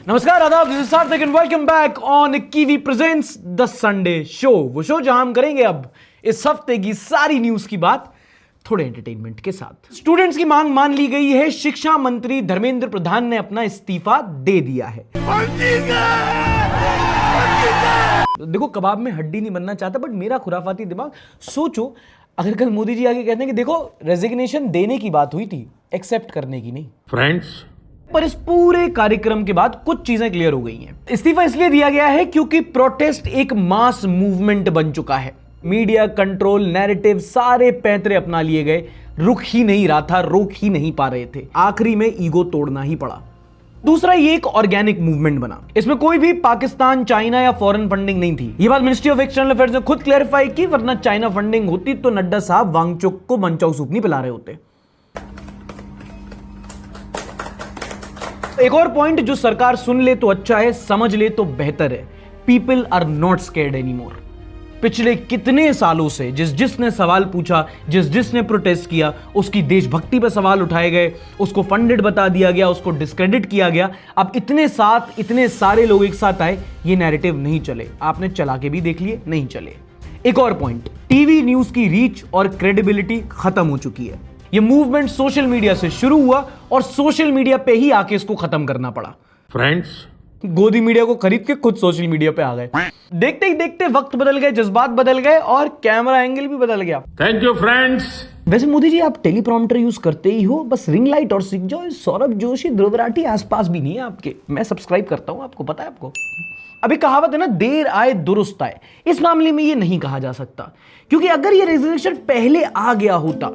नमस्कार, आदाब, this is सार्थक and welcome back on kiwi presents the Sunday show. वो शो जहां हम करेंगे अब इस हफ्ते की सारी न्यूज की बात थोड़े एंटरटेनमेंट के साथ। स्टूडेंट्स की मांग मान ली गई है। शिक्षा मंत्री धर्मेंद्र प्रधान ने अपना इस्तीफा दे दिया है। देखो, कबाब में हड्डी नहीं बनना चाहता, बट मेरा खुराफाती दिमाग, सोचो अगर कल मोदी जी आगे कहते हैं कि देखो रेजिग्नेशन देने की बात हुई थी, एक्सेप्ट करने की नहीं। फ्रेंड्स, पर इस पूरे कार्यक्रम के बाद कुछ चीजें क्लियर हो गई हैं। इस्तीफा इसलिए दिया गया है क्योंकि प्रोटेस्ट एक मास मूवमेंट बन चुका है। मीडिया कंट्रोल, नैरेटिव सारे पैंतरे अपना लिए गए। रुक ही नहीं रहा था, रोक ही नहीं पा रहे थे। आखिरी में ईगो तोड़ना ही पड़ा। दूसरा, ये एक ऑर्गेनिक मूवमेंट बना। इसमें कोई भी पाकिस्तान, चाइना या फॉरेन फंडिंग नहीं थी। ये बात मिनिस्ट्री ऑफ एक्सटर्नल अफेयर्स ने खुद क्लैरिफाई की, वरना चाइना फंडिंग होती तो नड्डा साहब वांगचुक को मंचाऊ सूप नहीं पिला रहे होते। एक और पॉइंट जो सरकार सुन ले तो अच्छा है, समझ ले तो बेहतर है। People are not scared anymore. पिछले कितने सालों से जिसने सवाल पूछा, जिसने प्रोटेस्ट किया, उसकी देशभक्ति पर सवाल उठाए गए, उसको फंडेड बता दिया गया, उसको डिस्क्रेडिट किया गया। अब इतने सारे लोग एक साथ आए, ये नैरेटिव नहीं चले। आपने चला के भी देख लिए, नहीं चले। एक और पॉइंट, टीवी न्यूज की रीच और क्रेडिबिलिटी खत्म हो चुकी है। ये मूवमेंट सोशल मीडिया से शुरू हुआ और सोशल मीडिया पे ही आके इसको खत्म करना पड़ा। फ्रेंड्स, गोदी मीडिया को खरीद के खुद सोशल मीडिया पे आ गए। देखते ही देखते वक्त बदल गए, जज्बात बदल गए और कैमरा एंगल भी बदल गया। Thank you friends. वैसे मोदी जी, आप टेलीप्रॉम्प्टर यूज करते ही हो, बस रिंग लाइट और सीख जाओ। सौरभ जोशी, ध्रुव राठी आसपास भी नहीं है आपके। मैं सब्सक्राइब करता हूं, आपको पता है। आपको अभी कहावत है ना, देर आए दुरुस्त आए। इस मामले में ये नहीं कहा जा सकता, क्योंकि अगर ये रेजोल्यूशन पहले आ गया होता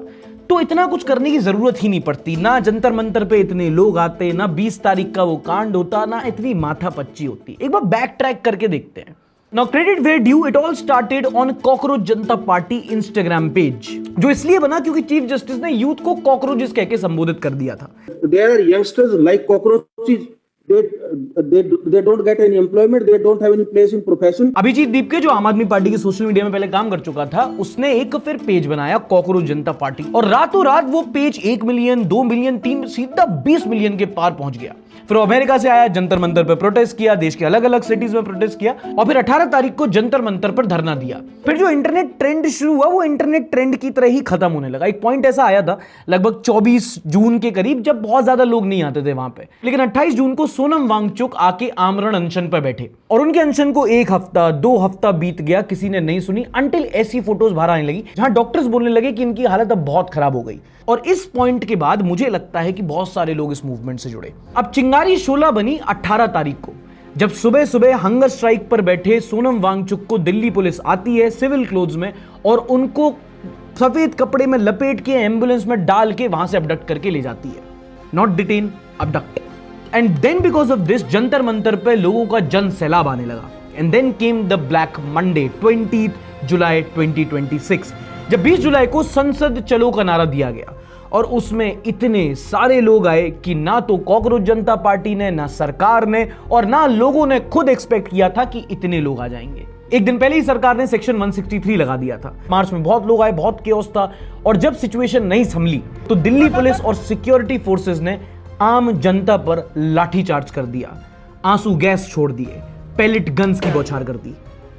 तो इतना कुछ करने की जरूरत ही नहीं पड़ती। ना जंतर मंतर पे इतने लोग आते, ना 20 तारीख का वो कांड होता, ना इतनी माथापच्ची होती। एक बार बैक ट्रैक करके देखते हैं। Now credit where due, it all started on cockroach Janata party Instagram page, जो इसलिए बना क्योंकि चीफ जस्टिस ने यूथ को कॉकरोचेस कह के संबोधित कर दिया था। There are youngsters like cockroaches. They don't get any employment. They don't have any place in profession. Abhijit Dipke, जो आम आदमी पार्टी के सोशल मीडिया में पहले काम कर चुका था, उसने एक फिर पेज बनाया कॉकरोच जनता पार्टी, और रातों रात वो पेज 1 मिलियन, 2 मिलियन, 3, सीधा 20 मिलियन के पार पहुंच गया। फिर अमेरिका से आया, जंतर मंतर पर प्रोटेस्ट किया, देश के अलग अलग सिटीज में प्रोटेस्ट किया, और फिर 18 तारीख को जंतर मंतर पर धरना दिया। फिर जो इंटरनेट ट्रेंड शुरू हुआ, वो इंटरनेट ट्रेंड की तरह ही खत्म होने लगा। एक पॉइंट ऐसा आया था लगभग 24 जून के करीब, जब बहुत ज्यादा लोग नहीं आते थे वहां पे, लेकिन 28 जून को सोनम वांगचुक आके आमरण अनशन पर बैठे, और उनके अनशन को 1 हफ्ता 2 हफ्ता बीत गया, किसी ने नहीं सुनी, अंटिल ऐसी फोटोज बाहर आने लगी जहां डॉक्टर्स बोलने लगे कि इनकी हालत अब बहुत खराब हो गई। और इस पॉइंट के बाद मुझे लगता है कि बहुत सारे लोग इस मूवमेंट से जुड़े। अब चिंगारी शोला बनी 18 तारीख को, जब सुबह सुबह हंगर स्ट्राइक पर बैठे सोनम वांगचुक को दिल्ली पुलिस आती है सिविल क्लोथ्स में, और उनको सफेद कपड़े में लपेट के एम्बुलेंस में डाल के वहां से अबडक्ट करके ले जाती है। Not detain, abduct. And then because of this Jantar Mantar पे लोगों का जन सैलाब आने लगा। And then came the black Monday, 20 जुलाई 2026, जब 20 जुलाई को संसद चलो का नारा दिया गया, और उसमें इतने सारे लोग आए कि ना तो कॉकरोच जनता पार्टी ने, ना सरकार ने, और ना लोगों ने खुद एक्सपेक्ट किया था कि इतने लोग आ जाएंगे। एक दिन पहले ही सरकार ने सेक्शन 163 लगा दिया था। मार्च में बहुत लोग आए, बहुत केओस था, और जब सिचुएशन नहीं संभली तो दिल्ली पुलिस और सिक्योरिटी फोर्सेस ने आम जनता पर लाठीचार्ज कर दिया, आंसू गैस छोड़ दिए, पेलेट गन्स की बौछार कर दी।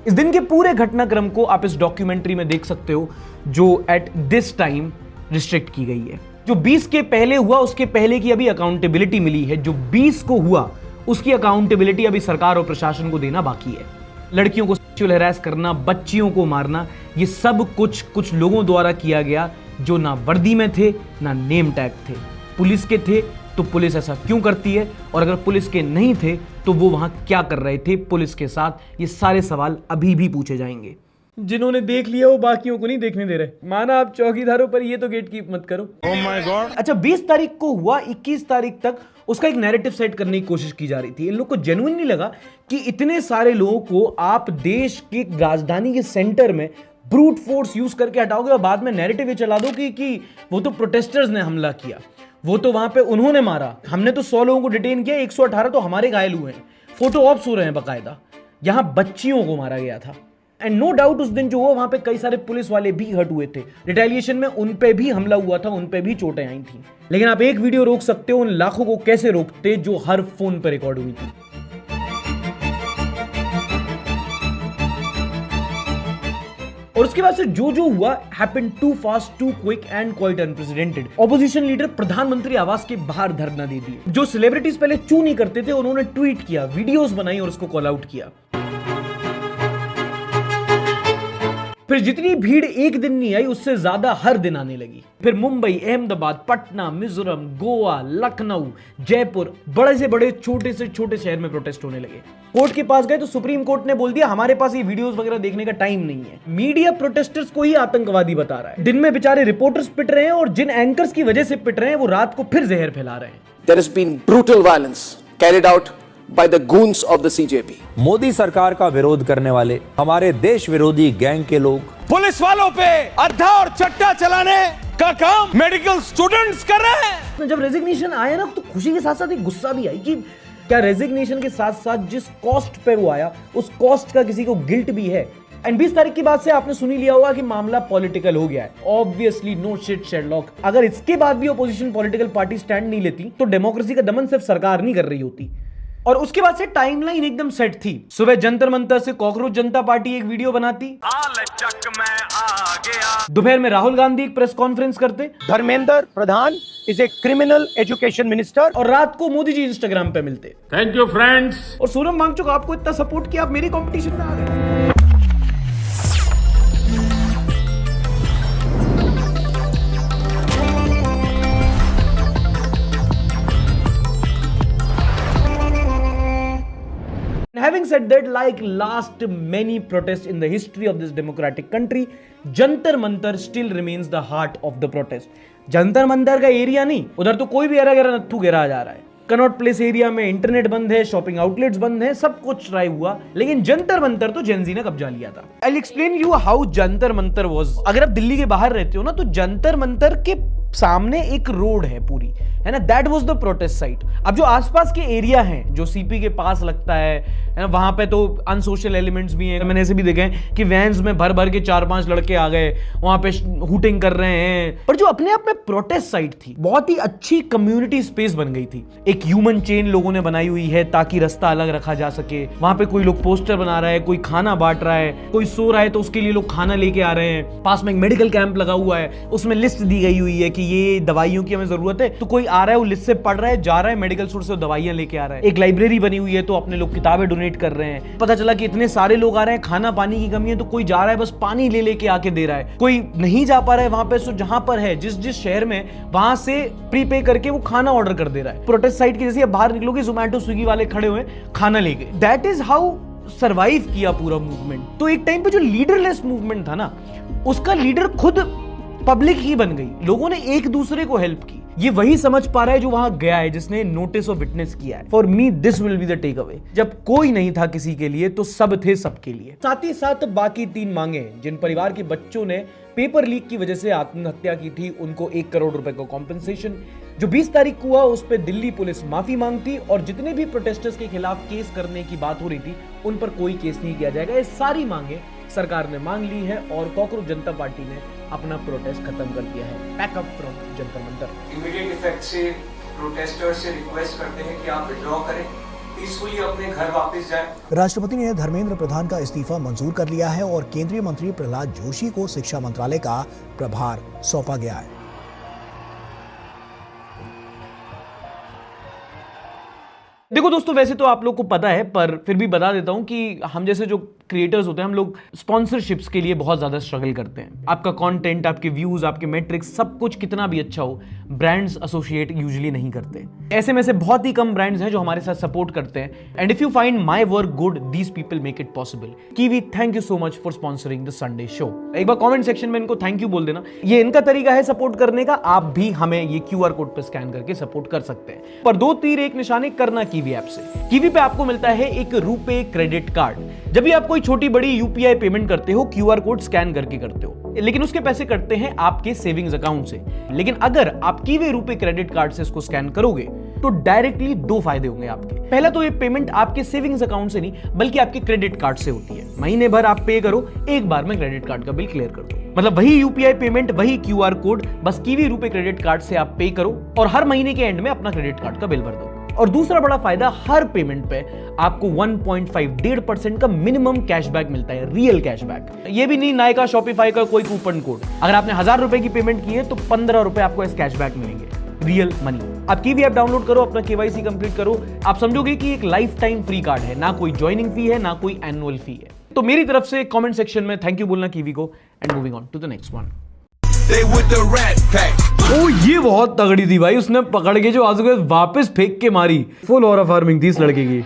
इस दिन के पूरे घटनाक्रम को आप इस डॉक्यूमेंट्री में देख सकते हो, जो एट दिस टाइम रिस्ट्रिक्ट की गई है। जो 20 के पहले हुआ, उसके पहले की अभी अकाउंटेबिलिटी मिली है। जो 20 को हुआ, उसकी अकाउंटेबिलिटी अभी सरकार और प्रशासन को देना बाकी है। लड़कियों को सेक्सुअल हैरेस करना, बच्चियों को मारना, ये सब कुछ लोगों द्वारा किया गया जो ना वर्दी में थे, ना नेम टैग थे। पुलिस के थे तो पुलिस ऐसा क्यों करती है, और अगर पुलिस के नहीं थे तो वो वहां क्या कर रहे थे पुलिस के साथ, ये सारे सवाल अभी भी पूछे जाएंगे। जिन्होंने देख लिया वो बाकियों को नहीं देखने दे रहे। माना आप चौकीदारों पर, ये तो गेट कीप मत करो। Oh my God. अच्छा, 20 तारीख को हुआ, 21 तारीख तक उसका एक नैरेटिव सेट करने की कोशिश की जा रही थी। इन लोग को जेन्युइन नहीं लगा कि इतने सारे लोगों को आप देश की राजधानी के सेंटर में ब्रूट फोर्स यूज करके हटाओगे, और बाद में नैरेटिव ये चला दो कि वो तो प्रोटेस्टर्स ने हमला किया, वो तो वहां पे उन्होंने मारा, हमने तो 100 लोगों को डिटेन किया, 118 तो हमारे घायल हुए हैं, फोटो ऑप्स हो रहे हैं बकायदा। यहां बच्चियों को मारा गया था। एंड नो डाउट उस दिन जो हुआ, वहां पे कई सारे पुलिस वाले भी हर्ट हुए थे। रिटेलिएशन में उन पे भी हमला हुआ था, उन पे भी चोटें आई थी। लेकिन आप एक वीडियो रोक सकते हो, उन लाखों को कैसे रोकते जो हर फोन पर रिकॉर्ड हुई थी। और उसके बाद से जो हुआ happened too fast, too quick and quite unprecedented. Opposition leader प्रधानमंत्री आवास के बाहर धरना दे दिए। जो सेलिब्रिटीज पहले चू नहीं करते थे उन्होंने ट्वीट किया, वीडियोस बनाई और उसको कॉल आउट किया। फिर जितनी भीड़ एक दिन नहीं आई उससे ज्यादा हर दिन आने लगी। फिर मुंबई, अहमदाबाद, पटना, मिजोरम, गोवा, लखनऊ, जयपुर, बड़े से बड़े छोटे से छोटे शहर में प्रोटेस्ट होने लगे। कोर्ट के पास गए तो सुप्रीम कोर्ट ने बोल दिया हमारे पास ये वीडियोस वगैरह देखने का टाइम नहीं है। मीडिया प्रोटेस्टर्स को ही आतंकवादी बता रहा है। दिन में बेचारे रिपोर्टर्स पिट रहे हैं और जिन एंकर्स की वजह से पिट रहे हैं वो रात को फिर जहर फैला रहे हैं। There has been brutal violence carried out by the goons of the CJP. Modi सरकार का विरोध करने वाले हमारे देश विरोधी गैंग के लोग पुलिस वालों पे अड्डा और चट्टा चलाने का काम मेडिकल स्टूडेंट्स कर रहे हैं। जब रेजिग्नेशन आया ना तो खुशी के साथ साथ एक गुस्सा भी आई कि क्या रेजिग्नेशन के साथ साथ जिस कॉस्ट पे वो आया उस कॉस्ट का किसी को गिल्ट भी है। एंड 20 तारीख के बाद से आपने सुनी लिया होगा कि मामला पॉलिटिकल हो गया है। Obviously no shit Sherlock. अगर इसके बाद भी ऑपोजिशन पॉलिटिकल पार्टी स्टैंड नहीं लेती तो डेमोक्रेसी का दमन सिर्फ सरकार नहीं कर रही होती। और उसके बाद से टाइमलाइन एकदम सेट थी। सुबह जंतर मंतर से कॉकरोच जनता पार्टी एक वीडियो बनाती, दोपहर में राहुल गांधी एक प्रेस कॉन्फ्रेंस करते, Dharmendra Pradhan is a criminal education minister, और रात को मोदी जी इंस्टाग्राम पे मिलते। Thank you friends. और सोनम वांगचुक आपको इतना सपोर्ट किया, आप मेरी कंपटीशन में आ गए। Having said that, like last many protests in the history of this democratic country, Jantar Mantar still remains the heart of the protest. Jantar Mantar का एरिया नहीं, उधर तो कोई भी एरा नत्थू गिरा जा रहा है। कनॉट प्लेस एरिया में इंटरनेट बंद है, शॉपिंग आउटलेट्स बंद है, सब कुछ ट्राई हुआ, लेकिन जंतर मंतर तो जेनजी ने कब्जा लिया था। I will explain you how Jantar Mantar was. अगर आप दिल्ली के बाहर रहते हो ना तो जंतर मंतर के सामने एक रोड है पूरी, है ना, that was the protest site. अब जो आसपास के एरिया हैं जो सीपी के पास लगता है ना, वहां पे तो अनसोशल एलिमेंट्स भी हैं। मैंने ऐसे भी देखे हैं कि वैन्स में भर भर के 4-5 लड़के आ गए, वहां पे हूटिंग कर रहे हैं। पर जो अपने आप में प्रोटेस्ट साइट थी, बहुत ही अच्छी कम्युनिटी स्पेस बन गई थी। एक ह्यूमन चेन लोगों ने बनाई हुई है ताकि रास्ता अलग रखा जा सके। वहां पे कोई लोग पोस्टर बना रहा है, कोई खाना बांट रहा है, कोई सो रहा है तो उसके लिए लोग खाना लेके आ रहे हैं। पास में एक मेडिकल कैंप लगा हुआ है, उसमें लिस्ट दी गई हुई है कि ये दवाइयों की हमें जरूरत है, तो कोई आ रहा है वो लिस्ट से पढ़ रहा है, जा रहा है मेडिकल स्टोर से दवाइयां लेके आ रहा है। एक लाइब्रेरी बनी हुई है तो अपने लोग किताबें डोनेट कर रहे हैं। पता चला कि इतने सारे लोग आ रहे हैं, खाना पानी की कमी है, तो कोई जा रहा है बस पानी ले लेके आके दे रहा है। कोई नहीं जा पा रहा है वहां पे, सो जहां पर है जिस शहर में, वहां से प्रीपे करके वो खाना ऑर्डर कर दे रहा है। प्रोटेस्ट साइट की जैसे बाहर निकलोगे जोमैटो स्विगी वाले खड़े हुए खाना लेके। दैट इज हाउ सरवाइव किया पूरा मूवमेंट। तो एक टाइम पे जो लीडरलेस मूवमेंट था ना, उसका लीडर खुद पब्लिक ही बन गई। लोगों ने एक दूसरे को हेल्प की। ये वही समझ पा रहा है जो वहां गया है, जिसने नोटिस और विटनेस किया है। For me this will be the takeaway. जब कोई नहीं था किसी के लिए तो सब थे सबके लिए। साथ ही साथ बाकी 3 मांगे जिन परिवार के बच्चों ने पेपर लीक की वजह से आत्महत्या की थी, उनको 1 करोड़ रुपए का कॉम्पेंसेशन। जो 20 तारीख को हुआ उस पर दिल्ली पुलिस माफी मांगती, और जितने भी प्रोटेस्टर्स के खिलाफ केस करने की बात हो रही थी उन पर कोई केस नहीं किया जाएगा। ये सारी मांगे सरकार ने मांग ली है और कॉकरोच जनता पार्टी ने अपना प्रोटेस्ट खत्म कर दिया है। Pack up from Jantar Mantar. Immediate effect से प्रोटेस्टर्स से रिक्वेस्ट करते हैं कि आप विड्रॉ करें, पीसफुली अपने घर वापस जाएं। राष्ट्रपति ने धर्मेंद्र प्रधान का इस्तीफा मंजूर कर लिया है और केंद्रीय मंत्री प्रहलाद जोशी को शिक्षा मंत्रालय का प्रभार सौंपा गया है। देखो दोस्तों, वैसे तो आप लोग को पता है, पर फिर भी बता देता हूं कि हम जैसे जो क्रिएटर्स होते हैं, हम लोग स्पॉन्सरशिप्स के लिए बहुत ज्यादा स्ट्रगल करते हैं। आपका कंटेंट, आपके व्यूज, आपके मैट्रिक्स, सब कुछ कितना भी अच्छा हो, ब्रांड्स एसोसिएट यूजुअली नहीं करते। ऐसे में से बहुत ही कम ब्रांड्स हैं जो हमारे साथ सपोर्ट करते हैं। And if you find my work good, these people make it possible. Kiwi, thank you so much for sponsoring the Sunday show. एक बार कमेंट सेक्शन में इनको थैंक यू बोल देना। ये इनका तरीका है सपोर्ट करने का। आप भी हमें ये QR कोड पे स्कैन करके सपोर्ट कर सकते हैं। पर 2 तीर 1 निशाने करना कीवी ऐप से। कीवी पे आपको मिलता है एक रुपे क्रेडिट कार्ड। जब भी आप कोई छोटी बड़ी UPI पेमेंट करते हो, QR कोड स्कैन करके करते हो, लेकिन उसके पैसे कटते हैं आपके सेविंग्स अकाउंट से। लेकिन अगर आप कीवी रुपे क्रेडिट कार्ड से इसको स्कैन करोगे तो डायरेक्टली 2 फायदे होंगे आपके। पहला तो ये पेमेंट आपके सेविंग्स अकाउंट से नहीं बल्कि आपके क्रेडिट कार्ड से होती है। महीने भर आप पे करो, एक बार में क्रेडिट कार्ड का बिल क्लियर कर दो। मतलब वही UPI पेमेंट, वही QR कोड, बस कीवी रुपे क्रेडिट कार्ड से आप पे करो और हर महीने के एंड में अपना क्रेडिट कार्ड का बिल भर दो। और दूसरा बड़ा फायदा, हर पेमेंट पे आपको 1.5% का मिनिमम कैशबैक मिलता है, रियल कैशबैक। ये भी नहीं नायका शॉपिफाई का कोई कूपन कोड। अगर आपने 1000 रुपए की पेमेंट की है तो 15 रुपए आपको इस कैशबैक मिलेंगे, रियल मनी। आप कीवी ऐप डाउनलोड करो, अपना केवाईसी कंप्लीट करो, आप समझोगे कि एक लाइफ टाइम फ्री कार्ड है, ना कोई ज्वाइनिंग फी है, ना कोई एनुअल फी है। तो मेरी तरफ से कमेंट सेक्शन में थैंक यू बोलना कीवी को। And moving on to the next one. ओ ये बहुत तगड़ी थी भाई, उसने पकड़ के जो आजू के वापस फेंक के मारी, फुल ऑरा फार्मिंग थी इस लड़के की।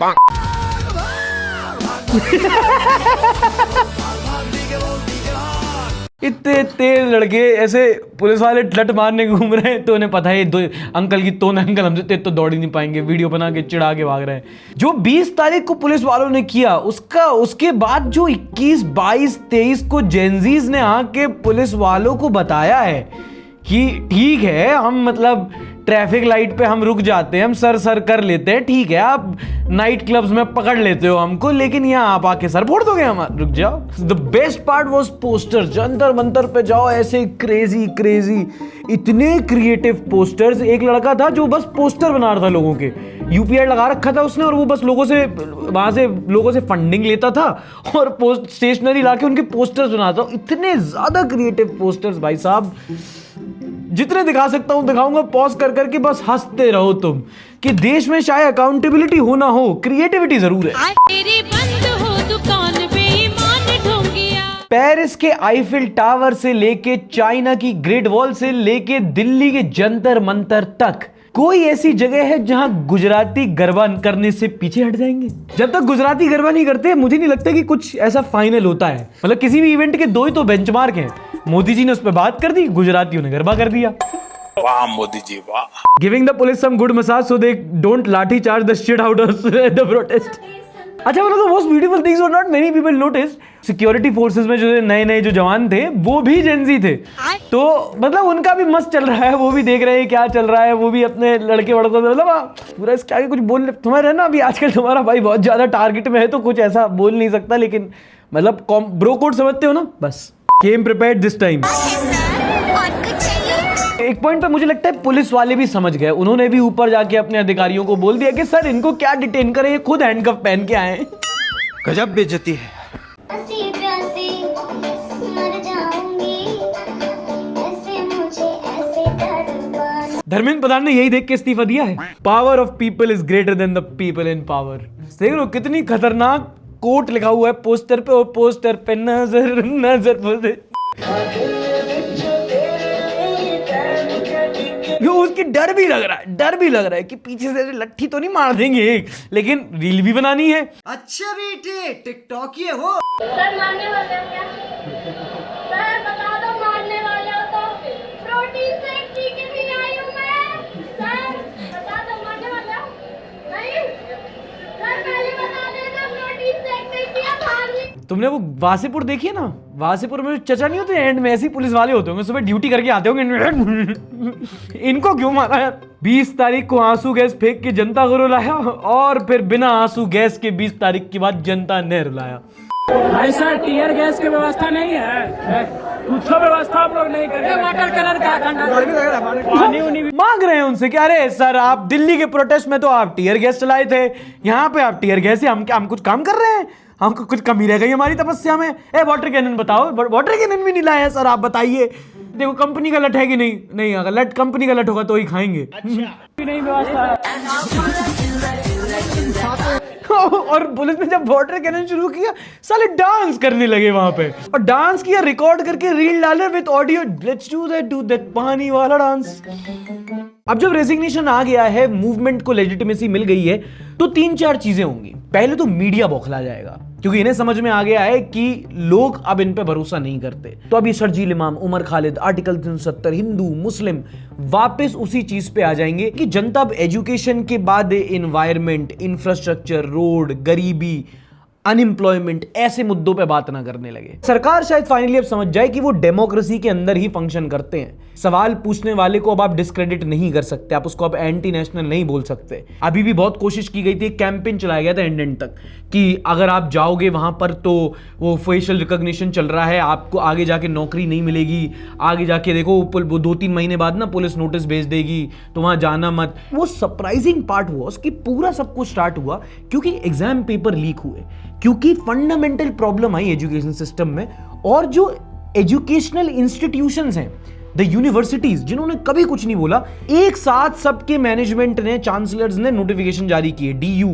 इतने तेज लड़के ऐसे पुलिस वाले लट मारने घूम रहे हैं, तो उन्हें पता है दो अंकल की तोन अंकल हमसे तेज तो दौड़ ही नहीं पाएंगे, वीडियो बना के चिढ़ा के भाग रहे हैं। जो 20 तारीख को पुलिस वालों ने किया उसके बाद जो 21, 22, 23 को जेनजीज ने आके पुलिस वालों को बताया है कि ठीक है हम मतलब ट्रैफिक लाइट पे हम रुक जाते हैं, हम सर कर लेते हैं, ठीक है आप नाइट क्लब्स में पकड़ लेते हो हमको, लेकिन यहाँ आप आके सर फोड़ दोगे हमारा, रुक जाओ। The best part was poster, Jantar Mantar पे जाओ ऐसे क्रेजी इतने क्रिएटिव पोस्टर्स। एक लड़का था जो बस पोस्टर बना रहा था लोगों के, यूपीआई लगा रखा था उसने, और वो बस वहां से लोगों से फंडिंग लेता था और स्टेशनरी लाके उनके पोस्टर्स बनाता। इतने ज्यादा क्रिएटिव पोस्टर्स भाई साहब, जितने दिखा सकता हूं दिखाऊंगा, पॉज कर करके बस हंसते रहो तुम, कि देश में चाहे अकाउंटेबिलिटी हो ना हो, क्रिएटिविटी जरूर है। बंद हो दुकान बेईमान ढोंगिया। पेरिस के आईफिल टावर से लेके चाइना की ग्रेट वॉल से लेके दिल्ली के जंतर मंतर तक, कोई ऐसी जगह है जहां गुजराती गरबा करने से पीछे हट जाएंगे? जब तक गुजराती गरबा नहीं करते मुझे नहीं लगता कि कुछ ऐसा फाइनल होता है। मतलब किसी भी इवेंट के दो ही तो बेंचमार्क हैं, मोदी जी ने उस पर बात कर दी, गुजरातियों ने गरबा कर दिया। वाह मोदी जी वाह। Giving the police some good massage so they don't lathi charge the shit out of the protest. अच्छा मतलब मोस्ट ब्यूटीफुल थिंग्स और not many people notice, security forces में जो नए जो जवान थे वो भी जेनजी थे, तो मतलब उनका भी मस्त चल रहा है, वो भी देख रहे हैं क्या चल रहा है, वो भी अपने लड़के वड़कों से मतलब पूरा इसके आगे कुछ बोल, तुम्हारा ना अभी आजकल तुम्हारा भाई बहुत ज्यादा टारगेट में है तो कुछ ऐसा बोल नहीं सकता, लेकिन मतलब ब्रो कोड समझते हो ना, बस केम प्रिपेयर्ड दिस टाइम। एक पॉइंट पे मुझे लगता है पुलिस वाले भी समझ गए, उन्होंने भी ऊपर जाके अपने अधिकारियों को बोल दिया कि सर इनको क्या डिटेन करें, ये खुद हैंडकफ पहन के आए हैं। गजब बेइज्जती है। धर्मेंद्र प्रधान ने यही देख के इस्तीफा दिया है। Power of people is greater than the people in power. देख लो कितनी खतरनाक कोट लिखा हुआ है पोस्टर पे, और पोस्टर पे नजर उसकी डर भी लग रहा है कि पीछे से लट्ठी तो नहीं मार देंगे, लेकिन रील भी बनानी है। अच्छा बेटे टिकटॉक ये हो। सर मारने वाले हो क्या? सर बता दो मारने वाले हो तो प्रोटीन से एक टीके भी आई हूँ मैं। सर बता दो मारने वाले हो? नहीं सर पहले बता देना, प्रोटीन से एक नहीं किया भाग। तुमने वो वासेपुर देखी है ना, वासेपुर में चचा नहीं होते एंड में, ऐसे ही पुलिस वाले होते होंगे, सुबह ड्यूटी करके आते होंगे। इनको क्यों मारा यार? 20 तारीख को आंसू गैस फेंक के जनता को रुलाया, और फिर बिना आंसू गैस के 20 तारीख के बाद जनता ने रुलाया। ऐसा टीयर गैस की व्यवस्था नहीं है, कुछ व्यवस्था आप लोग नहीं करेंगे। वाटर कलर का पानी मांग रहे हैं उनसे कि अरे सर आप दिल्ली के प्रोटेस्ट में तो आप टीयर गैस चलाए थे, यहाँ पे आप टीयर गैस से हम कुछ काम कर रहे हैं, हमको कुछ कमी रह गई हमारी तपस्या में। वाटर कैनन बताओ, वाटर कैनन भी नहीं लाया सर, आप बताइए। देखो कंपनी का लट है कि नहीं अगर लट कंपनी का लट होगा तो ही खाएंगे। नहीं व्यवस्था। और पुलिस ने जब वाटर कैनन शुरू किया, साले डांस करने लगे वहां पे, और डांस किया, रिकॉर्ड करके रील डाले with audio, let's do that पानी वाला डांस। अब जब रेजिग्नेशन आ गया है, मूवमेंट को लेजिटिमेसी मिल गई है, तो 3-4 चीजें होंगी। पहले तो मीडिया बौखला जाएगा, क्योंकि इन्हें समझ में आ गया है कि लोग अब इन पे भरोसा नहीं करते। तो अभी शर्जील इमाम, उमर खालिद, आर्टिकल 370, हिंदू मुस्लिम वापस उसी चीज पे आ जाएंगे कि जनता अब एजुकेशन के बाद एनवायरमेंट, इंफ्रास्ट्रक्चर, रोड, गरीबी, अनएम्प्लॉयमेंट, ऐसे मुद्दों पे बात ना करने लगे। सरकार शायद फाइनली अब समझ जाए कि वो डेमोक्रेसी के अंदर ही फंक्शन करते हैं। सवाल पूछने वाले को अब आप डिस्क्रेडिट नहीं कर सकते, आप उसको अब एंटी नेशनल नहीं बोल सकते। अभी भी बहुत कोशिश की गई थी, कैंपेन चलाया गया था एंड तक कि अगर आप जाओगे वहां पर तो वो फेशियल रिकॉग्निशन चल रहा है, आपको आगे जाके नौकरी नहीं मिलेगी, आगे जाके देखो वो 2-3 महीने बाद ना पुलिस नोटिस भेज देगी, तो वहां जाना मत। वो सरप्राइजिंग पार्ट हुआ उसकी, पूरा सब कुछ स्टार्ट हुआ क्योंकि एग्जाम पेपर लीक हुए, क्योंकि फंडामेंटल प्रॉब्लम आई एजुकेशन सिस्टम में। और जो एजुकेशनल इंस्टीट्यूशंस हैं, द यूनिवर्सिटीज, जिन्होंने कभी कुछ नहीं बोला, एक साथ सबके मैनेजमेंट ने, चांसलर्स ने नोटिफिकेशन जारी किए। DU,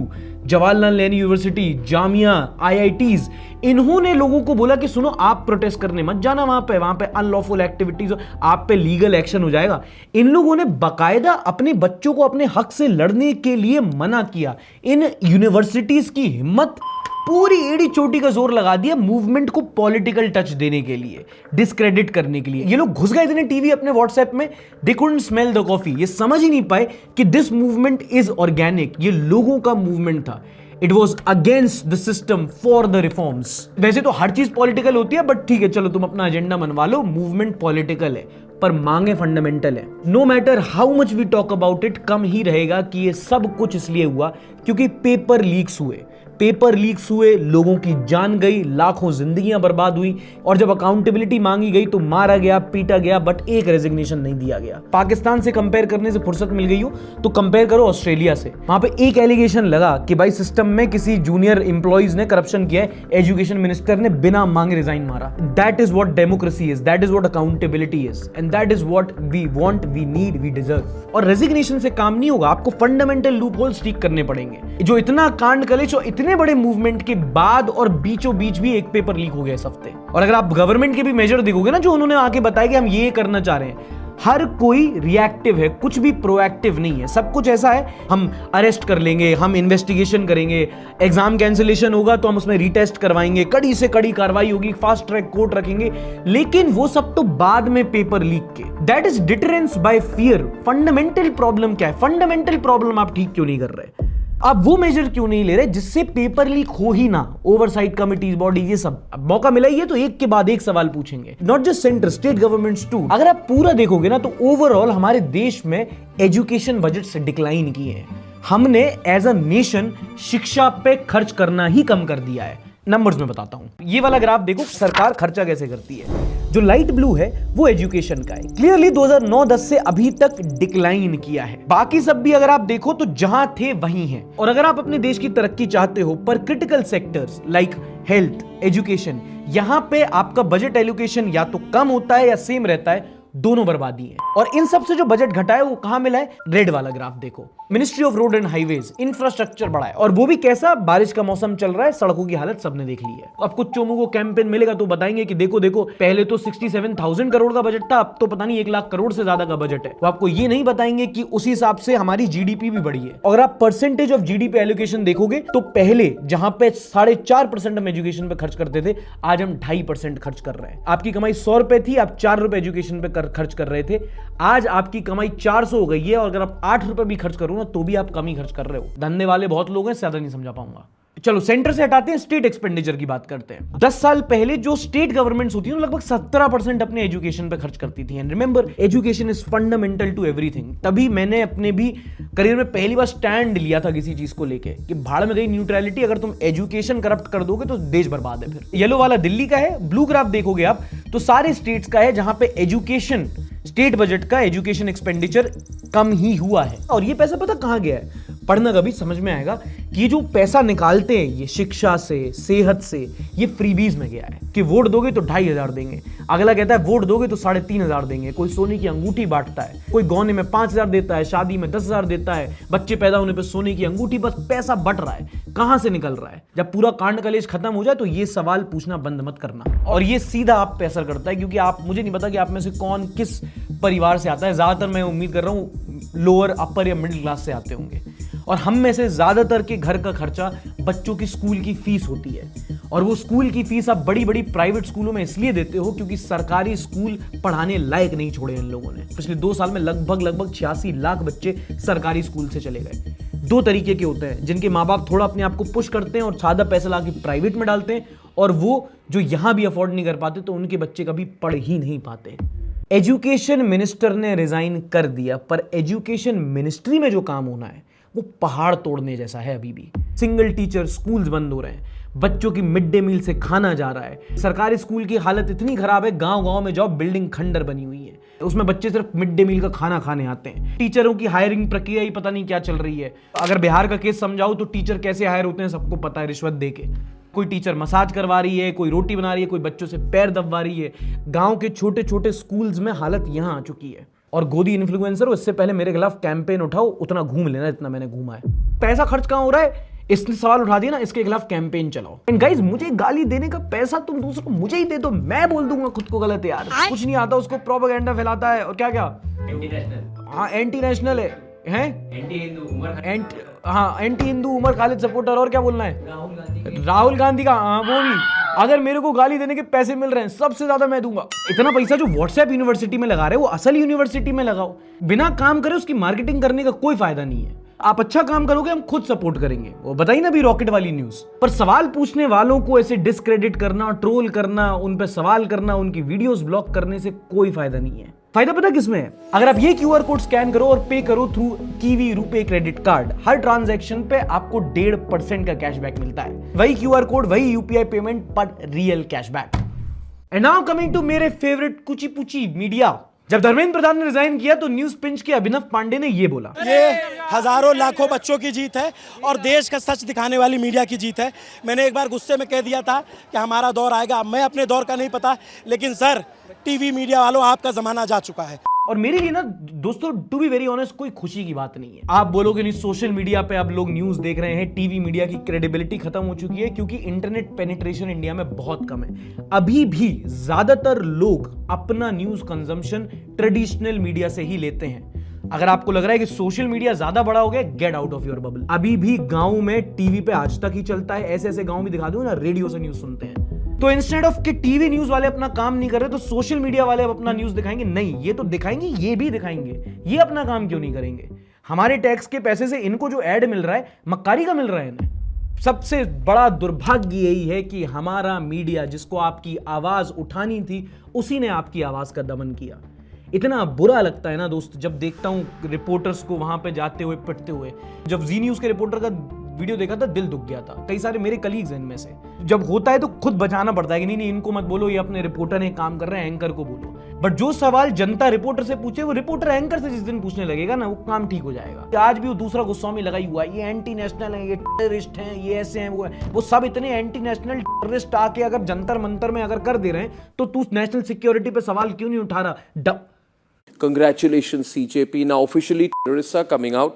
Jawaharlal Nehru university, Jamia, IITs, इन्होंने लोगों को बोला कि सुनो, आप प्रोटेस्ट करने मत जाना वहां पे अनलॉफुल एक्टिविटीज, आप पे लीगल एक्शन हो जाएगा। इन लोगों ने बाकायदा अपने बच्चों को अपने हक से लड़ने के लिए मना किया। इन यूनिवर्सिटीज की हिम्मत, पूरी एड़ी चोटी का जोर लगा दिया मूवमेंट को पॉलिटिकल टच देने के लिए, डिस्क्रेडिट करने के लिए। ये लोग घुस गए इतने टीवी अपने व्हाट्सएप में, they couldn't smell the coffee. ये समझ ही नहीं पाए कि दिस मूवमेंट इज ऑर्गेनिक, ये लोगों का मूवमेंट था। It was against the system for the reforms. वैसे तो हर चीज पॉलिटिकल होती है, बट ठीक है, चलो तुम अपना एजेंडा मनवा लो, मूवमेंट पॉलिटिकल है पर मांगे फंडामेंटल है। No matter how much we talk about it, कम ही रहेगा कि ये सब कुछ इसलिए हुआ क्योंकि पेपर लीक्स हुए। पेपर लीक्स हुए, लोगों की जान गई, लाखों जिंदगियां बर्बाद हुई, और जब अकाउंटेबिलिटी मांगी गई तो मारा गया, पीटा गया, बट एक रेजिग्नेशन नहीं दिया गया। पाकिस्तान से कंपेयर करने से फुर्सत मिल गई हो तो कंपेयर करो ऑस्ट्रेलिया से। वहां पे एक एलिगेशन लगा कि भाई सिस्टम में किसी जूनियर एम्प्लॉइज ने करप्शन किया है, एजुकेशन मिनिस्टर ने बिना मांगे रिजाइन मारा। That is what democracy is, that is what accountability is, and that is what we want, we need, we deserve. और रेजिग्नेशन से काम नहीं होगा, आपको फंडामेंटल लूपहोल्स ठीक करने पड़ेंगे। जो इतना कांड कलेश और इतने बड़े मूवमेंट के बाद और बीचों बीच भी एक पेपर लीक हो गया इस हफ्ते। और अगर आप गवर्नमेंट के भी मेजर देखोगे ना, जो उन्होंने आके बताया कि हम ये करना चाह रहे हैं, हर कोई रिएक्टिव है, कुछ भी प्रोएक्टिव नहीं है। सब कुछ ऐसा है, हम अरेस्ट कर लेंगे, हम इन्वेस्टिगेशन करेंगे, एग्जाम कैंसिलेशन होगा तो हम उसमें रीटेस्ट करवाएंगे, कड़ी से कड़ी कार्रवाई होगी, फास्ट ट्रैक कोर्ट रखेंगे। लेकिन वो सब तो बाद में पेपर लीक के। That is deterrence bye fear. Fundamental problem क्या है? फंडामेंटल प्रॉब्लम आप ठीक क्यों नहीं कर रहे? आप वो मेजर क्यों नहीं ले रहे जिससे पेपर लीक हो ही ना? ओवरसाइट कमिटीज, बॉडी, ये सब। अब मौका मिला ही है तो एक के बाद एक सवाल पूछेंगे, not just centre, state governments too. अगर आप पूरा देखोगे ना तो ओवरऑल हमारे देश में एजुकेशन बजट से डिक्लाइन किए हैं। हमने एज अ नेशन शिक्षा पे खर्च करना ही कम कर दिया है। नंबर्स में बताता हूं, ये वाला ग्राफ देखो, सरकार खर्चा कैसे करती है। जो लाइट ब्लू है वो एजुकेशन का है, क्लियरली 2009-10 से अभी तक डिक्लाइन किया है। बाकी सब भी अगर आप देखो तो जहां थे वहीं हैं। और अगर आप अपने देश की तरक्की चाहते हो, पर critical sectors like health, education, यहां पे आपका बजट एलोकेशन या तो कम होता है या सेम रहता है, दोनों बर्बादी है। और इन सब से जो बजट घटा है वो कहां मिला है? रेड वाला ग्राफ देखो, ministry of road and highways, infrastructure बढ़ा है। और वो भी कैसा? बारिश का मौसम चल रहा है, सड़कों की हालत सबने देख ली है। अब कुछ चोमों को कैंपेन मिलेगा तो बताएंगे कि देखो देखो, पहले तो 67,000 करोड़ का बजट था, अब तो पता नहीं 1 लाख करोड़ से ज्यादा का बजट है। वो आपको ये नहीं बताएंगे कि उस हिसाब से हमारी जीडीपी भी बढ़ी है। अगर आप परसेंटेज ऑफ जीडीपी एलोकेशन देखोगे तो पहले जहां पे 4.5% हम एजुकेशन पे खर्च करते थे, आज हम 2.5% खर्च कर रहे हैं। आपकी कमाई 100 रुपए थी, आप 4 रुपए एजुकेशन पे खर्च कर रहे थे, आज आपकी कमाई 400 हो गई है। और अगर आप 8 रुपए भी खर्च करो ना तो भी आप कम ही खर्च कर रहे हो। धंधे वाले बहुत लोग हैं, ज्यादा नहीं समझा पाऊंगा। चलो सेंटर से हटाते हैं, स्टेट एक्सपेंडिचर की बात करते हैं। 10 साल पहले जो स्टेट गवर्नमेंट्स होती है लगभग 17% अपने एजुकेशन पे खर्च करती थी। And remember, education is fundamental to everything. तभी मैंने अपने भी करियर में पहली बार स्टैंड लिया था किसी चीज को लेके कि भाड़ में गई न्यूट्रलिटी, अगर तुम एजुकेशन करप्ट कर दोगे तो देश बर्बाद है। फिर येलो वाला दिल्ली का है, ब्लू ग्राफ देखोगे आप तो सारे स्टेट्स का है जहां पे एजुकेशन, स्टेट बजट का एजुकेशन एक्सपेंडिचर कम ही हुआ है। और ये पैसा पता कहां गया है? पढ़ना कभी समझ में आएगा कि ये जो पैसा निकालते हैं ये शिक्षा से, सेहत से, ये फ्रीबीज में गया है कि वोट दोगे तो 2,500 देंगे, अगला कहता है वोट दोगे तो 3,500 देंगे, कोई सोने की अंगूठी बांटता है, कोई गौने में 5,000 देता है, शादी में 10,000 देता है, बच्चे पैदा होने पर सोने की अंगूठी, बस पैसा बट रहा है। कहां से निकल रहा है? जब पूरा कांड कलेश खत्म हो जाए तो ये सवाल पूछना बंद मत करना। और ये सीधा आप पे असर करता है, क्योंकि आप, मुझे नहीं पता कि आप में से कौन किस परिवार से आता है, ज्यादातर मैं उम्मीद कर रहा हूं लोअर, अपर या मिडिल क्लास से आते होंगे। और हम में से ज्यादातर के घर का खर्चा बच्चों की स्कूल की फीस होती है। और वो स्कूल की फीस आप बड़ी बड़ी प्राइवेट स्कूलों में इसलिए देते हो क्योंकि सरकारी स्कूल पढ़ाने लायक नहीं छोड़े इन लोगों ने। पिछले 2 साल में लगभग 86 लाख बच्चे सरकारी स्कूल से चले गए। दो तरीके के होते हैं, जिनके माँ बाप थोड़ा अपने आप को पुश करते हैं और ज्यादा पैसा ला के प्राइवेट में डालते हैं, और वो जो यहां भी अफोर्ड नहीं कर पाते तो उनके बच्चे कभी पढ़ ही नहीं पाते। एजुकेशन मिनिस्टर ने रिजाइन कर दिया, पर एजुकेशन मिनिस्ट्री में जो काम होना है वो पहाड़ तोड़ने जैसा है। अभी भी सिंगल टीचर स्कूल्स बंद हो रहे हैं, बच्चों की मिड डे मील से खाना जा रहा है, सरकारी स्कूल की हालत इतनी खराब है, गांव-गांव में जाओ बिल्डिंग खंडर बनी हुई है, उसमें बच्चे सिर्फ मिड डे मील का खाना खाने आते हैं। टीचरों की हायरिंग प्रक्रिया ही पता नहीं क्या चल रही है। अगर बिहार का केस समझाओ तो टीचर कैसे हायर होते हैं सबको पता है, रिश्वत देके। कोई टीचर मसाज करवा रही है, कोई रोटी बना रही है, कोई बच्चों से पैर दबवा रही है। गांव के छोटे छोटे स्कूल्स में हालत यहां आ चुकी है। और गोदी इन्फ्लुएंसर, इससे पहले मेरे खिलाफ कैंपेन उठाओ, उतना घूम लेना जितना मैंने घूमा है। पैसा खर्च कहां हो रहा है, इसने सवाल उठा दिया ना, इसके खिलाफ कैंपेन चलाओ। एंड गाइस, मुझे गाली देने का पैसा तुम दूसरों को मुझे ही दे दो, मैं बोल दूंगा खुद को गलत है यार। कुछ नहीं आता उसको, प्रोपेगेंडा फैलाता है। और क्या क्या एंटी नेशनल, हाँ एंटी नेशनल है एंटी हिंदू उमर खालिद सपोर्टर। और क्या बोलना है, राहुल गांधी का, हाँ वो भी। अगर मेरे को गाली देने के पैसे मिल रहे हैं सबसे ज्यादा मैं दूंगा। इतना पैसा जो व्हाट्सएप यूनिवर्सिटी में लगा रहे हो वो असल यूनिवर्सिटी में लगाओ। बिना काम करे उसकी मार्केटिंग करने का कोई फायदा नहीं है। आप अच्छा काम करोगे हम खुद सपोर्ट करेंगे। वो बताइए ना अभी रॉकेट वाली न्यूज पर सवाल पूछने वालों को ऐसे डिस्क्रेडिट करना, ट्रोल करना, उन पे सवाल करना, उनकी वीडियोस ब्लॉक करने से कोई फायदा नहीं है। फायदा पता किसमें है, अगर आप ये QR कोड स्कैन करो और पे करो through Kiwi RuPay credit card, हर ट्रांजैक्शन पे आपको 1.5% का कैशबैक मिलता है। वही QR कोड, वही UPI पेमेंट, पर real cashback. And now coming to मेरे फेवरेट कुची पुची मीडिया। जब धर्मेंद्र प्रधान ने रिजाइन किया तो न्यूज पिंच के अभिनव पांडे ने ये बोला, ये हजारों लाखों बच्चों की जीत है और देश का सच दिखाने वाली मीडिया की जीत है। मैंने एक बार गुस्से में कह दिया था कि हमारा दौर आएगा, मैं अपने दौर का नहीं पता, लेकिन सर टीवी मीडिया वालों आपका जमाना जा चुका है। और मेरे लिए ना दोस्तों, टू बी वेरी ऑनेस्ट, कोई खुशी की बात नहीं है। आप बोलोगे नहीं, सोशल मीडिया पे आप लोग न्यूज देख रहे हैं, टीवी मीडिया की क्रेडिबिलिटी खत्म हो चुकी है क्योंकि इंटरनेट पेनिट्रेशन इंडिया में बहुत कम है। अभी भी ज्यादातर लोग अपना न्यूज कंजम्पशन ट्रेडिशनल मीडिया से ही लेते हैं। अगर आपको लग रहा है कि सोशल मीडिया ज्यादा बड़ा हो गया, get out of your bubble. अभी भी गांव में टीवी पे आज तक ही चलता है। ऐसे ऐसे गांव भी दिखा दूं ना, रेडियो से न्यूज सुनते हैं। तो इंस्टेड ऑफ कि टीवी न्यूज वाले अपना काम नहीं कर रहे तो सोशल मीडिया वाले अब अपना न्यूज दिखाएंगे। नहीं, ये तो दिखाएंगे, ये भी दिखाएंगे। ये अपना काम क्यों नहीं करेंगे? हमारे टैक्स के पैसे से इनको जो ऐड मिल रहा है, मक्कारी का मिल रहा है इन्हें। सबसे बड़ा दुर्भाग्य यही है कि हमारा मीडिया, जिसको आपकी आवाज उठानी थी, उसी ने आपकी आवाज का दमन किया। इतना बुरा लगता है ना दोस्त, जब देखता हूं रिपोर्टर्स को वहां पे जाते हुए, पिटते हुए। जब जी न्यूज के रिपोर्टर का वीडियो देखा था, दिल दुख गया था। कई सारे मेरे कलीग्स हैं इनमें से। जब होता है तो खुद बचाना पड़ता है कि नहीं इनको मत बोलो, ये अपने रिपोर्टर ने काम कर रहे हैं, एंकर को बोलो। बट जो सवाल जनता रिपोर्टर से पूछे, वो रिपोर्टर एंकर से जिस दिन पूछने लगेगा ना, वो काम ठीक हो जाएगा। आज भी वो दूसरा गुस्सा में लगाई हुआ है, ये एंटी नेशनल है, ये टेररिस्ट हैं, ये ऐसे हैं, वो है। वो सब इतने एंटी नेशनल टेररिस्ट आके अगर जंतर मंतर में अगर कर दे रहे हैं तो तू नेशनल सिक्योरिटी पे सवाल क्यों नहीं उठा रहा? Congratulations CJP, now officially terrorists are coming out.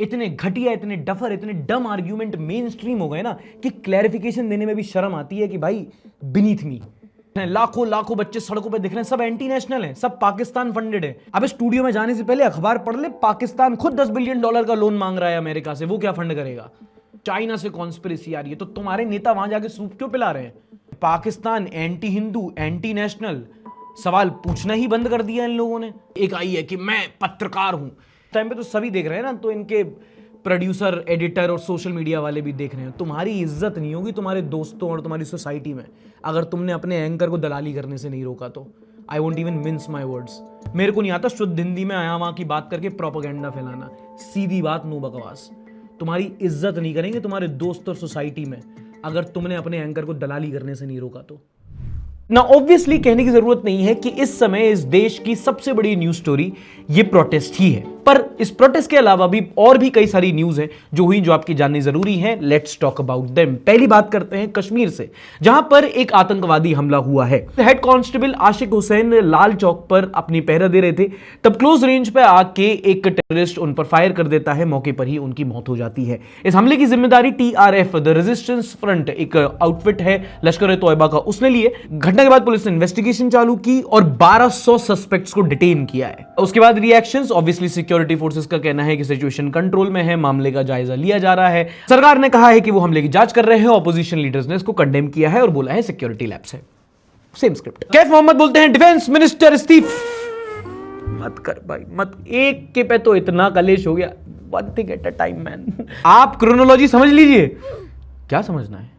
इतने घटिया, इतने डफर, इतने डम आर्ग्यूमेंट मेन स्ट्रीम हो गए ना कि क्लैरिफिकेशन देने में भी शर्म आती है कि भाई बीनीथ मी। लाखों लाखों बच्चे सड़कों पे दिख रहे हैं, सब एंटी नेशनल हैं, सब पाकिस्तान फंडेड है। अब स्टूडियो में जाने से पहले अखबार पढ़ ले, पाकिस्तान खुद $10 बिलियन का लोन मांग रहा है अमेरिका से। वो क्या फंड करेगा? चाइना से कॉन्स्पिरेसी आ रही है, तो तुम्हारे नेता वहां जाके सूप क्यों पिला रहे हैं? Pakistan anti Hindu, anti national, सवाल पूछना ही बंद कर दिया इन लोगों ने। एक आई है कि मैं पत्रकार हूं, टाइम पे तो सभी देख रहे हैं ना, तो इनके प्रोड्यूसर, एडिटर और सोशल मीडिया वाले भी देख रहे हैं। तुम्हारी इज्जत नहीं होगी तुम्हारे दोस्तों और तुम्हारी सोसाइटी में अगर तुमने अपने एंकर को दलाली करने से नहीं रोका तो। I won't even mince my words. मेरे को नहीं आता शुद्ध हिंदी में आया वहां की बात करके प्रोपेगेंडा फैलाना। सीधी बात, नो बकवास। तुम्हारी इज्जत नहीं करेंगे तुम्हारे दोस्त और सोसाइटी में अगर तुमने अपने एंकर को दलाली करने से नहीं रोका तो। ना ऑब्वियसली कहने की जरूरत नहीं है कि इस समय इस देश की सबसे बड़ी न्यूज स्टोरी ये प्रोटेस्ट ही है, पर इस प्रोटेस्ट के अलावा भी और भी कई सारी न्यूज हैं जो हुई, जो आपकी जाननी जरूरी है। Let's talk about them. पहली बात करते हैं कश्मीर से, जहां पर एक आतंकवादी हमला हुआ है। हेड कांस्टेबल आशिक हुसैन लाल चौक पर अपनी पहरा दे रहे थे, तब क्लोज रेंज पर आके एक टेररिस्ट उन पर फायर कर देता है। मौके पर ही उनकी मौत हो जाती है। इस हमले की जिम्मेदारी TRF, द रेजिस्टेंस फ्रंट, एक आउटफिट है लश्कर ए तोयबा का, उसने लिए। घटना के बाद पुलिस ने इन्वेस्टिगेशन चालू की और 1200 सस्पेक्ट्स को डिटेन किया है। उसके बाद रिएक्शंस, ऑब्वियसली सिक्योरिटी फोर्सेस का कहना है कि सिचुएशन कंट्रोल में है, मामले का जायजा लिया जा रहा है। सरकार ने कहा है कि वो हमले की जांच कर रहे हैं। ऑपोजिशन लीडर्स ने इसको कंडेम किया है और बोला है सिक्योरिटी लैप्स है। Same script. कैफ मोहम्मद बोलते हैं डिफेंस मिनिस्टर इस्तीफ। मत कर भाई, मत। एक के पे तो इतना कलेश हो गया, one thing at a time man. आप क्रोनोलॉजी समझ लीजिए, क्या समझना है।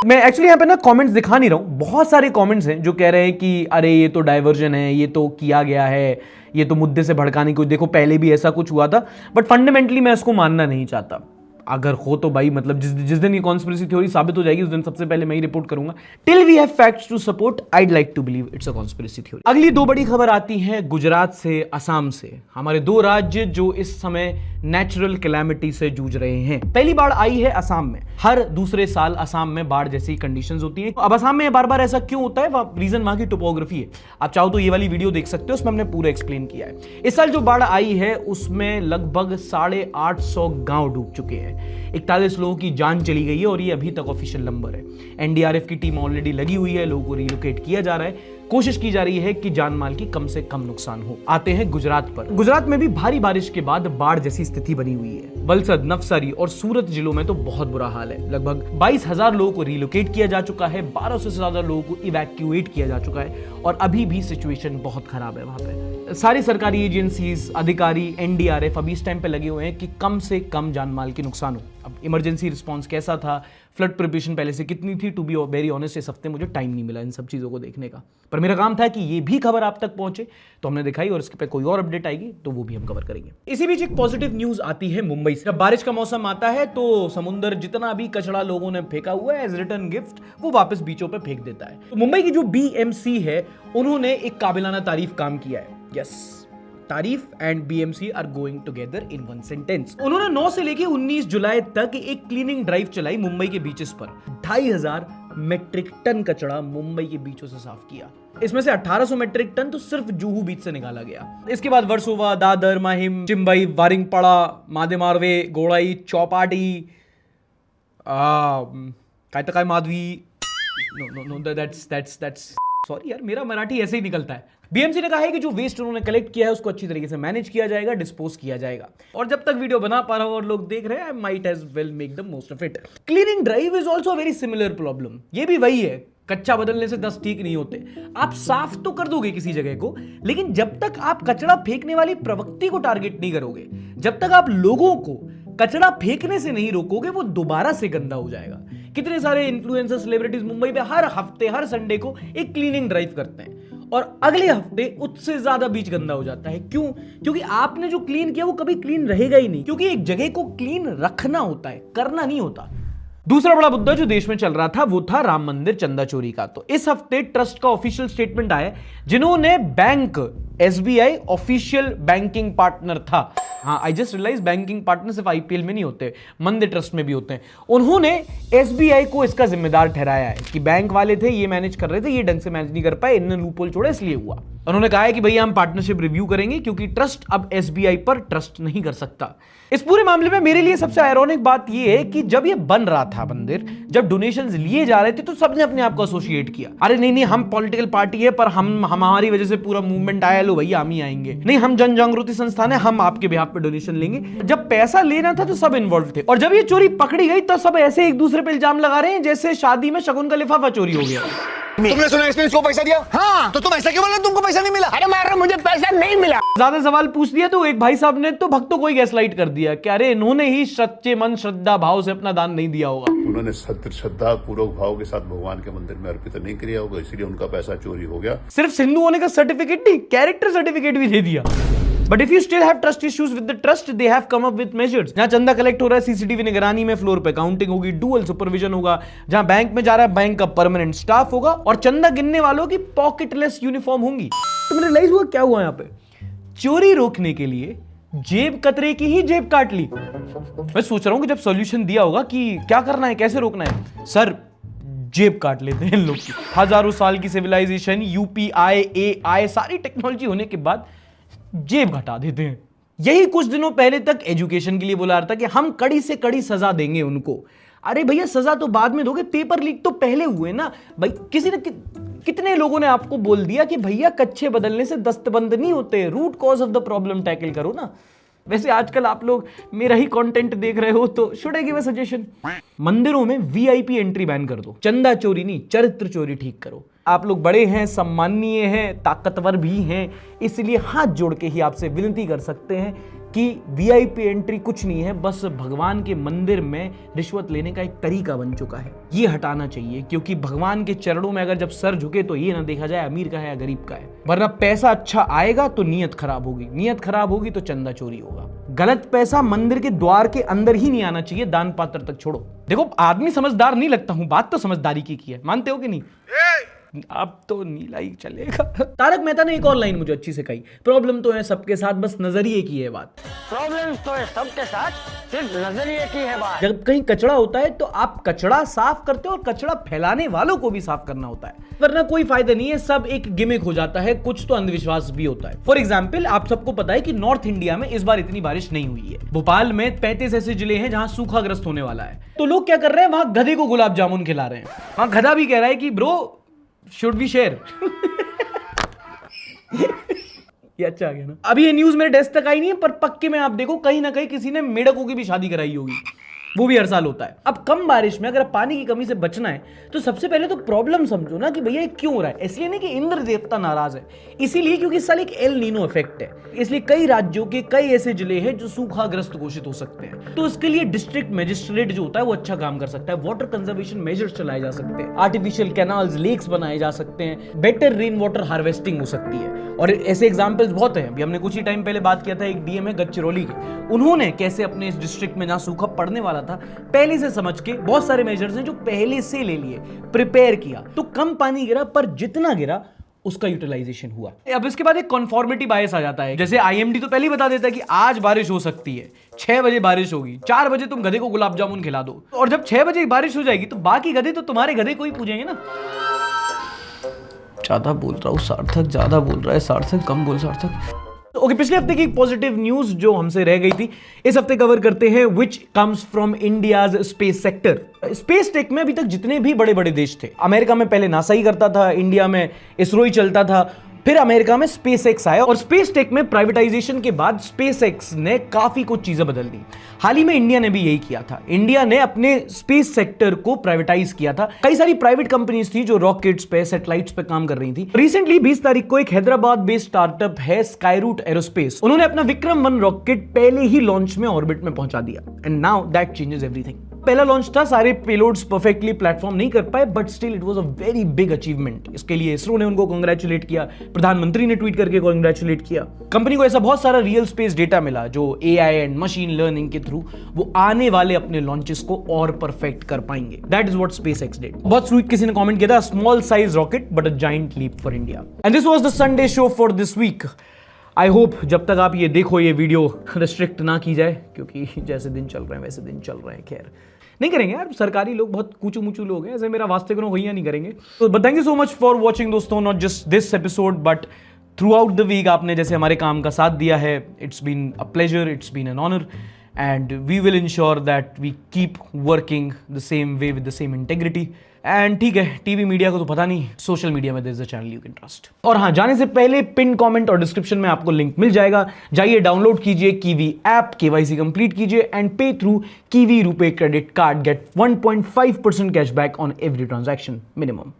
मैं एक्चुअली यहाँ पे ना कमेंट्स दिखा नहीं रहा हूँ, बहुत सारे कमेंट्स हैं जो कह रहे हैं कि अरे ये तो डाइवर्जन है, ये तो किया गया है, ये तो मुद्दे से भड़काने को, देखो पहले भी ऐसा कुछ हुआ था। बट फंडामेंटली मैं इसको मानना नहीं चाहता। अगर हो तो भाई मतलब जिस दिन ये कॉन्स्पिरेसी थ्योरी साबित हो जाएगी उस दिन सबसे पहले मैं ही रिपोर्ट करूंगा। Till we have facts to support, I'd like to believe it's a conspiracy theory. अगली दो बड़ी खबर आती है गुजरात से, असम से, हमारे दो राज्य जो इस समय नेचुरल कैलामिटी से जूझ रहे हैं। पहली बाढ़ आई है असम में। हर दूसरे साल असम में बाढ़ जैसी कंडीशंस होती हैं। अब असम में बार बार ऐसा क्यों होता है, रीजन वहां की टोपोग्राफी है। आप चाहो तो ये वाली वीडियो देख सकते हो, उसमें हमने पूरा एक्सप्लेन किया है। इस साल जो बाढ़ आई है उसमें लगभग 850 गांव डूब चुके हैं, 41 लोगों की जान चली गई है और ये अभी तक ऑफिशियल नंबर है। एनडीआरएफ की टीम ऑलरेडी लगी हुई है, लोगों को रिलोकेट किया जा रहा है, कोशिश की जा रही है कि जान माल की कम से कम नुकसान हो। आते हैं गुजरात पर। गुजरात में भी भारी बारिश के बाद बाढ़ जैसी स्थिति बनी हुई है। वलसद, नवसारी और सूरत जिलों में तो बहुत बुरा हाल है। लगभग 22,000 लोगों को रिलोकेट किया जा चुका है, 1200 से ज्यादा लोगों को इवैक्यूएट किया जा चुका है और अभी भी सिचुएशन बहुत खराब है वहां पे। सारी सरकारी एजेंसीज, अधिकारी, एनडीआरएफ अभी इस टाइम पे लगे हुए हैं कि कम से कम जान माल की नुकसान हो। अब इमरजेंसी रिस्पॉन्स कैसा था, फ्लड प्रिपरेशन पहले से कितनी थी, टू बी वेरी ऑनेस्ट इस हफ्ते मुझे टाइम नहीं मिला इन सब चीज़ों को देखने का, पर मेरा काम था कि ये भी खबर आप तक पहुंचे तो हमने दिखाई, और इसके पे कोई और अपडेट आएगी तो वो भी हम कवर करेंगे। इसी बीच एक पॉजिटिव न्यूज आती है मुंबई से। जब बारिश का मौसम आता है तो समुद्र जितना भी कचरा लोगों ने फेंका हुआ है एज रिटर्न गिफ्ट वो वापस बीचों पे फेंक देता है। तो मुंबई की जो बीएमसी है उन्होंने एक काबिलाना तारीफ काम किया है। यस, तारीफ and BMC are going together in one sentence. उन्होंने 9 से लेकर 19 जुलाई तक एक क्लीनिंग ड्राइव चलाई मुंबई के बीचेस पर। 2500 मेट्रिक टन कचरा मुंबई के बीचों से साफ किया। इसमें से 1800 मेट्रिक टन तो सिर्फ जुहू बीच से निकाला गया। इसके बाद वर्सोवा, दादर, माहिम, चिंबई, वारिंगपाड़ा, मादेमारवे, गोड़ाई, चौपाटी, काय माधवी, नो दैट्स सॉरी यार, मेरा मराठी ऐसे ही निकलता है। बीएमसी ने कहा है कि जो वेस्ट उन्होंने कलेक्ट किया है उसको अच्छी तरीके से मैनेज किया जाएगा, डिस्पोज किया जाएगा। और जब तक वीडियो बना पा रहा हूं और लोग देख रहे हैं, I might as well make the most of it. Cleaning drive is also very similar problem. ये भी वही है, कच्चा बदलने से 10 ठीक नहीं होते। आप साफ तो कर दोगे किसी जगह को, लेकिन जब तक आप कचरा फेंकने वाली प्रवृत्ति को टारगेट नहीं करोगे, जब तक आप लोगों को कचरा फेंकने से नहीं रोकोगे, वो दोबारा से गंदा हो जाएगा। कितने सारे इन्फ्लुएंसर, सेलिब्रिटीज मुंबई में हर हफ्ते, हर संडे को एक क्लीनिंग ड्राइव करते हैं और अगले हफ्ते उससे ज्यादा बीच गंदा हो जाता है। क्यों? क्योंकि आपने जो क्लीन किया वो कभी क्लीन रहेगा ही नहीं, क्योंकि एक जगह को क्लीन रखना होता है, करना नहीं होता। दूसरा बड़ा मुद्दा जो देश में चल रहा था वो था राम मंदिर चंदा चोरी का। तो इस हफ्ते ट्रस्ट का ऑफिशियल स्टेटमेंट आया, जिन्होंने bank SBI official banking partner था। हाँ, I just realise banking partner सिर्फ आईपीएल में नहीं होते, मंदिर ट्रस्ट में भी होते हैं। उन्होंने एसबीआई को इसका जिम्मेदार ठहराया है कि बैंक वाले थे, ये मैनेज कर रहे थे, ये ढंग से मैनेज नहीं कर पाए, इन्होंने लूपहोल छोड़ा इसलिए हुआ। उन्होंने कहा है कि भैया हम पार्टनरशिप रिव्यू करेंगे क्योंकि ट्रस्ट अब एसबीआई पर ट्रस्ट नहीं कर सकता। इस पूरे मामले में मेरे लिए सबसे आयरॉनिक बात यह है कि जब ये बन रहा था मंदिर, जब डोनेशंस लिए जा रहे थे तो सबने अपने आप को एसोसिएट किया। अरे नहीं हम पॉलिटिकल पार्टी है पर हम हमारी वजह से पूरा मूवमेंट आया, लो भैया हम ही आएंगे। नहीं, हम जन जागृति संस्थान है, हम आपके बिहाफ पे डोनेशन लेंगे। जब पैसा लेना था तो सब इन्वॉल्व थे, और जब ये चोरी पकड़ी गई तो सब ऐसे एक दूसरे पे इल्जाम लगा रहे हैं जैसे शादी में शगुन का लिफाफा चोरी हो गया। तुमने सुना एक्सपीरियंस को पैसा दिया? हाँ, तो तुम ऐसा क्यों बोल रहे हो तुमको पैसा नहीं मिला? अरे मार, मुझे पैसा नहीं मिला। ज्यादा सवाल पूछ दिया तो एक भाई साहब ने तो भक्तों को ही गैसलाइट कर दिया कि अरे इन्होंने ही सच्चे मन श्रद्धा भाव से अपना दान नहीं दिया होगा। उन्होंने सत्य श्रद्धा पूर्वक भाव के साथ भगवान के मंदिर में अर्पित नहीं किया होगा, इसलिए उनका पैसा चोरी हो गया। सिर्फ सिंधु होने का सर्टिफिकेट नहीं, कैरेक्टर सर्टिफिकेट भी दे दिया। But if you still have trust issues with the trust, they have come up with measures. जहां चंदा कलेक्ट हो रहा है सीसीटीवी निगरानी में, फ्लोर पे काउंटिंग होगी, डुअल सुपरविजन होगा। जहां बैंक में जा रहा है बैंक का परमानेंट स्टाफ होगा और चंदा गिनने वालों की पॉकेटलेस यूनिफॉर्म होंगी। तो मैंने रियलाइज हुआ क्या हुआ यहाँ पे, चोरी रोकने के लिए जेब कतरे की ही जेब काट ली। मैं सोच रहा हूं कि जब सॉल्यूशन दिया होगा कि क्या करना है, कैसे रोकना है, सर जेब काट लेते हैं लोग की। हजारों साल की सिविलाइजेशन, यूपीआई, एआई, सारी टेक्नोलॉजी होने के बाद जेब घटा देते हैं। यही कुछ दिनों पहले तक एजुकेशन के लिए बोला रहा था कि हम कड़ी से कड़ी सजा देंगे उनको। अरे भैया सजा तो बाद में दोगे, पेपर लीक तो पहले हुए ना भाई। किसी ने कितने लोगों ने आपको बोल दिया कि भैया कच्चे बदलने से दस्तबंद नहीं होते, root cause of the problem tackle करो ना। वैसे आजकल आप लोग मेरा ही कंटेंट देख रहे हो तो should I give a suggestion, मंदिरों में वीआईपी एंट्री बैन कर दो। चंदा चोरी नहीं, चरित्र चोरी ठीक करो। आप लोग बड़े हैं, सम्माननीय हैं, ताकतवर भी हैं, इसलिए हाथ जोड़ के ही आपसे विनती कर सकते हैं कि वीआईपी एंट्री कुछ नहीं है, बस भगवान के मंदिर में रिश्वत लेने का एक तरीका बन चुका है। ये हटाना चाहिए, क्योंकि भगवान के चरणों में अगर जब सर झुके तो ये ना देखा जाए अमीर का है या गरीब का है, वरना पैसा अच्छा आएगा तो नीयत खराब होगी, नीयत खराब होगी तो चंदा चोरी होगा। गलत पैसा मंदिर के द्वार के अंदर ही नहीं आना चाहिए, दान पात्र तक छोड़ो। देखो आदमी समझदार नहीं लगता हूं, बात तो समझदारी की है, मानते हो कि नहीं? अब तो नीला ही चलेगा। तारक मेहता ने एक और लाइन मुझे अच्छी से कही, प्रॉब्लम तो है सबके साथ, बस नजरिए की है बात। प्रॉब्लम तो है सबके साथ, सिर्फ नजरिए की है बात। जब कहीं कचरा होता है तो आप कचरा साफ करते हो और कचरा फैलाने वालों को भी साफ करना होता है, वरना कोई फायदा नहीं है, सब एक गिमिक हो जाता है, कुछ तो अंधविश्वास भी होता है। फॉर एग्जाम्पल, आप सबको पता है कि नॉर्थ इंडिया में इस बार इतनी बारिश नहीं हुई है। भोपाल में 35 ऐसे जिले हैं जहां सूखाग्रस्त होने वाला है, तो लोग क्या कर रहे हैं, वहां गधे को गुलाब जामुन खिला रहे हैं। वहां गधा भी कह रहा है कि ब्रो शुड बी शेयर। ये अच्छा आ गया ना। अभी ये न्यूज मेरे डेस्क तक आई नहीं है, पर पक्के में आप देखो कहीं ना कहीं किसी ने मेढकों की भी शादी कराई होगी, वो भी हर साल होता है। अब कम बारिश में अगर पानी की कमी से बचना है तो सबसे पहले तो प्रॉब्लम समझो ना कि भैया ये क्यों हो रहा है। इसलिए नहीं कि इंद्र देवता नाराज है, इसीलिए क्योंकि साल एक एल नीनो इफेक्ट है। इसलिए कई राज्यों के कई ऐसे जिले हैं जो सूखाग्रस्त घोषित हो सकते हैं, तो इसके लिए डिस्ट्रिक्ट मजिस्ट्रेट जो होता है वो अच्छा काम कर सकता है। वाटर कंजर्वेशन मेजर्स चलाए जा सकते हैं, आर्टिफिशियल कैनाल्स, लेक्स बनाए जा सकते हैं, बेटर रेन वाटर हार्वेस्टिंग हो सकती है, और ऐसे एग्जाम्पल्स बहुत हैं। अभी हमने कुछ ही टाइम पहले बात किया था, एक डीएम है गढ़चिरौली के, उन्होंने कैसे अपने इस डिस्ट्रिक्ट में जहां सूखा पड़ने वाला था पहले से समझ के बहुत सारे मेजर्स हैं जो पहले से ले लिए, प्रिपेयर किया, तो कम पानी गिरा, पर जितना गिरा उसका यूटिलाइजेशन हुआ। अब इसके बाद एक कन्फॉर्मिटी बायस आ जाता है, जैसे आईएमडी तो पहले ही बता देता है कि आज बारिश हो सकती है, 6 बजे बारिश होगी, 4 बजे तुम गधे को गुलाब जामुन खिला दो, और जब 6 बजे बारिश हो जाएगी तो बाकी गधे तो तुम्हारे गधे को ही पूजेंगे ना। ज्यादा बोल रहा हूँ सार्थक, ज्यादा बोल रहा है सार्थक, कम बोल सार्थक। ओके, पिछले हफ्ते की पॉजिटिव न्यूज जो हमसे रह गई थी, इस हफ्ते कवर करते हैं, which comes from India's space sector. Space tech में अभी तक जितने भी बड़े बड़े देश थे, अमेरिका में पहले नासा ही करता था, इंडिया में इसरो ही चलता था, फिर अमेरिका में स्पेसएक्स आया, और स्पेस टेक में प्राइवेटाइजेशन के बाद स्पेसएक्स ने काफी कुछ चीजें बदल दी। हाल ही में इंडिया ने भी यही किया था, इंडिया ने अपने स्पेस सेक्टर को प्राइवेटाइज किया था। कई सारी प्राइवेट कंपनीज थी जो रॉकेट्स पे, सैटेलाइट्स पे काम कर रही थी। रिसेंटली 20 तारीख को एक हैदराबाद बेस्ड स्टार्टअप है स्काईरूट एरोस्पेस, उन्होंने अपना विक्रम 1 रॉकेट पहले ही लॉन्च में ऑर्बिट में पहुंचा दिया, and now that changes everything. पहला लॉन्च था, सारे पेलोड्स परफेक्टली प्लेटफॉर्म नहीं कर पाए, but still it was a very big achievement. इसके लिए इसरो ने उनको कांग्रेचुलेट किया, प्रधानमंत्री ने ट्वीट करके कांग्रेचुलेट किया। कंपनी को ऐसा बहुत सारा रियल स्पेस डेटा मिला जो एआई एंड मशीन लर्निंग के थ्रू वो आने वाले अपने लॉन्चेस को और परफेक्ट कर पाएंगे। That is what SpaceX did. बहुत स्वीट किसी ने कमेंट किया था, small size rocket but a giant leap for India. And this was the Sunday show for this week. I hope जब तक आप ये देखो ये वीडियो रिस्ट्रिक्ट ना की जाए, क्योंकि जैसे दिन चल रहे हैं वैसे दिन चल रहे हैं। खैर नहीं करेंगे यार, सरकारी लोग बहुत कूचू मुचू लोग हैं, ऐसे मेरा वास्ते को भैया नहीं करेंगे। तो thank you so much for watching दोस्तों, not just this episode but throughout the week आपने जैसे हमारे काम का साथ दिया है। It's been a pleasure, it's been an honour, and we will ensure that we keep working the same way with the same integrity. And ठीक है, टीवी मीडिया को तो पता नहीं, सोशल मीडिया में there is a channel you can trust. और हाँ, जाने से पहले पिन कमेंट और डिस्क्रिप्शन में आपको लिंक मिल जाएगा, जाइए डाउनलोड कीजिए कीवी ऐप, केवाईसी कंप्लीट कीजिए and pay through Kiwi RuPay credit card, get 1.5% cashback on every transaction minimum.